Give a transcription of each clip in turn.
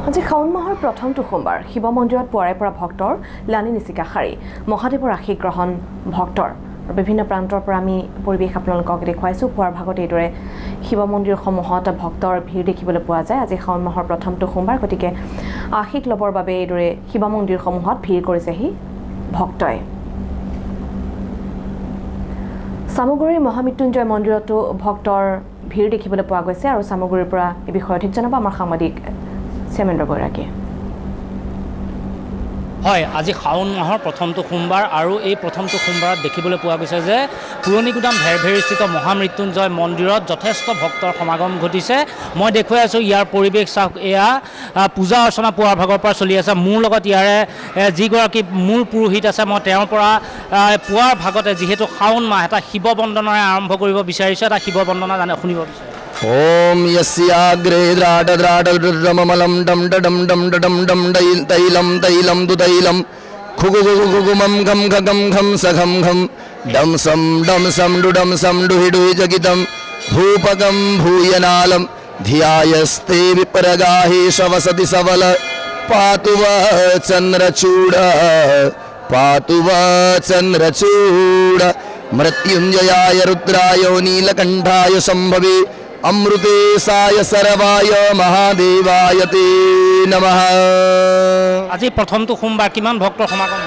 আজি শাওন মাহৰ প্ৰথমটো সোমবাৰ শিৱ মন্দিৰত পুৱাৰে পৰা ভক্তৰ লানি নিচিকা শাৰী মহাদেৱৰ আশীষ গ্ৰহণ ভক্তৰ বিভিন্ন প্ৰান্তৰ পৰা আমি পৰিৱেশ আপোনালোকক দেখুৱাইছোঁ পুৱাৰ ভাগত এইদৰে শিৱ মন্দিৰসমূহত ভক্তৰ ভিৰ দেখিবলৈ পোৱা যায় আজি শাওন মাহৰ প্ৰথমটো সোমবাৰ গতিকে আশীষ ল'বৰ বাবে এইদৰে শিৱ মন্দিৰসমূহত ভিৰ কৰিছেহি ভক্তই সামগুৰিৰ মহামৃত্যুঞ্জয় মন্দিৰতো ভক্তৰ ভিৰ দেখিবলৈ পোৱা গৈছে আৰু সামগুৰিৰ পৰা এই বিষয়ে অধিক জনাব আমাৰ সাংবাদিক শ্যামেন্দ্ৰ বৈৰাগী হয় আজি শাওন মাহৰ প্ৰথমটো সোমবাৰ আৰু এই প্ৰথমটো সোমবাৰত দেখিবলৈ পোৱা গৈছে যে পুৰণিগুদাম ভেৰভেৰীস্থিত মহামৃত্যুঞ্জয় মন্দিৰত যথেষ্ট ভক্তৰ সমাগম ঘটিছে মই দেখুৱাই আছোঁ ইয়াৰ পৰিৱেশ চাওক এয়া পূজা অৰ্চনা পুৱাৰ ভাগৰ পৰা চলি আছে মোৰ লগত ইয়াৰে যিগৰাকী মূল পুৰোহিত আছে মই তেওঁৰ পৰা পুৱাৰ ভাগতে যিহেতু শাওন মাহ এটা শিৱ বন্দনাৰে আৰম্ভ কৰিব বিচাৰিছোঁ এটা শিৱ বন্দনা শুনিব বিচাৰিছোঁ ओम यस्याग्रे द्राटद्राटलममलं डम डम डम डम डम तैलम तैलम दुतैलम खुगुगुगुगुमं घम घगम घम सघम घम डम सम डुडम सम डुहि डुहि जगितं भूपगम भूयनालम धियायस्ते विपरगाहि शवसति सवल पातु व चन्द्रचूड मृत्युंजयाय रुद्राय नीलकंठाय संभवे अमृतेशाय सर्वाय महादेवाय ते नमः আজি প্ৰথমটো সোমবাৰ কিমান ভক্তৰ সমাগম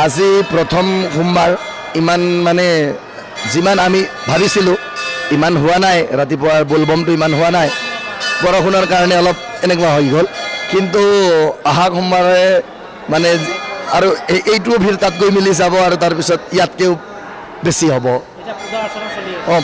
আজি প্ৰথম সোমবাৰ ইমান মানে যিমান আমি ভাবিছিলোঁ ইমান হোৱা নাই ৰাতিপুৱাৰ বলবমটো ইমান হোৱা নাই বৰষুণৰ কাৰণে অলপ এনেকুৱা হৈ গ'ল কিন্তু অহা সোমবাৰে মানে আৰু এইটো ভিৰ তাত গৈ মিলি যাব আৰু তাৰপিছত ইয়াতকেও বেছি হ'ব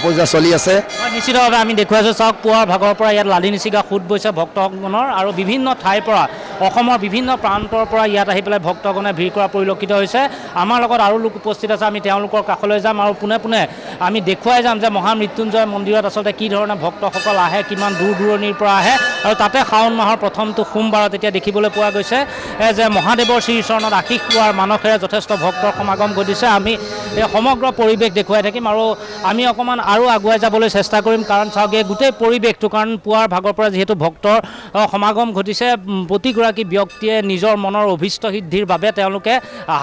পূজা চলি আছে নিশ্চিতভাৱে আমি দেখুৱাইছোঁ চাওক পুৱাৰ ভাগৰ পৰা ইয়াত লালি নিচিকা সোঁত বৈছে ভক্তগণৰ আৰু বিভিন্ন ঠাইৰ পৰা অসমৰ বিভিন্ন প্ৰান্তৰ পৰা ইয়াত আহি পেলাই ভক্তগণে ভিৰ কৰা পৰিলক্ষিত হৈছে আমাৰ লগত আৰু লোক উপস্থিত আছে আমি তেওঁলোকৰ কাষলৈ যাম আৰু পোনে পোনে আমি দেখুৱাই যাম যে মহামৃত্যুঞ্জয় মন্দিৰত আচলতে কি ধৰণে ভক্তসকল আহে কিমান দূৰ দূৰণিৰ পৰা আহে আৰু তাতে শাওন মাহৰ প্ৰথমটো সোমবাৰত এতিয়া দেখিবলৈ পোৱা গৈছে যে মহাদেৱৰ শ্ৰীচৰণত আশীষ পোৱাৰ মানসেৰে যথেষ্ট ভক্তৰ সমাগম ঘটিছে আমি এই সমগ্ৰ পৰিৱেশ দেখুৱাই থাকিম আৰু আমি অকণমান আৰু আগুৱাই যাবলৈ চেষ্টা কৰিম কাৰণ চাওক এই গোটেই পৰিৱেশটো কাৰণ পুৱাৰ ভাগৰ পৰা যিহেতু ভক্তৰ সমাগম ঘটিছে প্ৰতিগৰাকী ব্যক্তিয়ে নিজৰ মনৰ অভিষ্ট সিদ্ধিৰ বাবে তেওঁলোকে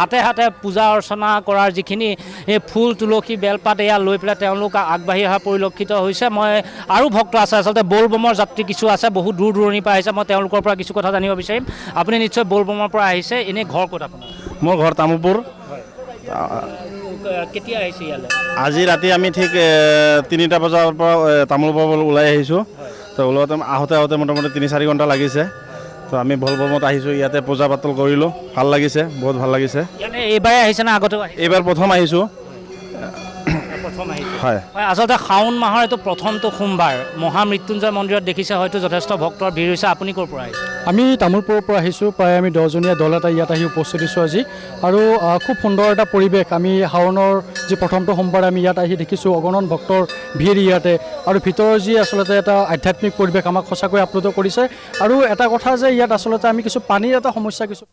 হাতে হাতে পূজা অৰ্চনা কৰাৰ যিখিনি ফুল তুলসী বেলপাত এয়া লৈ পেলাই তেওঁলোক আগবাঢ়ি অহা পৰিলক্ষিত হৈছে মই আৰু ভক্ত আছে আচলতে বলবমৰ যাত্ৰী কিছু আছে বহু দূৰ দূৰণিৰ পৰা আহিছে মই তেওঁলোকৰ পৰা কিছু কথা জানিব বিচাৰিম আপুনি নিশ্চয় বলবমৰ পৰা আহিছে এনেই ঘৰ ক'ত আপোনাৰ মোৰ ঘৰ তামুলপুৰ কেতিয়া আহিছে ইয়ালৈ আজি ৰাতি আমি ঠিক 3টা বজাৰ পৰা তামোলপুৰ ওলাই আহিছোঁ তো ওলাওঁতে আহোঁতে মোটামুটি 3-4 ঘণ্টা লাগিছে তো আমি বলবমত আহিছোঁ ইয়াতে পূজা পাতল কৰিলোঁ ভাল লাগিছে বহুত ভাল লাগিছে এইবাৰে আহিছে না আগতেও এইবাৰ প্ৰথম আহিছোঁ হয় আচলতে শাওন মাহৰ এইটো প্ৰথমটো সোমবাৰ মহামৃত্যুঞ্জয় মন্দিৰত দেখিছে হয়তো যথেষ্ট ভক্তৰ ভিৰ হৈছে আপুনি ক'ৰ পৰা আহিছে আমি তামোলপুৰৰ পৰা আহিছোঁ প্ৰায় আমি 10জনীয়া দল এটা ইয়াত আহি উপস্থিত দিছোঁ আজি আৰু খুব সুন্দৰ এটা পৰিৱেশ আমি শাওনৰ যি প্ৰথমটো সোমবাৰে আমি ইয়াত আহি দেখিছোঁ অগণন ভক্তৰ ভিৰ ইয়াতে আৰু ভিতৰৰ যি আচলতে এটা আধ্যাত্মিক পৰিৱেশ আমাক সঁচাকৈ আপ্লুত কৰিছে আৰু এটা কথা যে ইয়াত আচলতে আমি কিছু পানীৰ এটা সমস্যা কিছু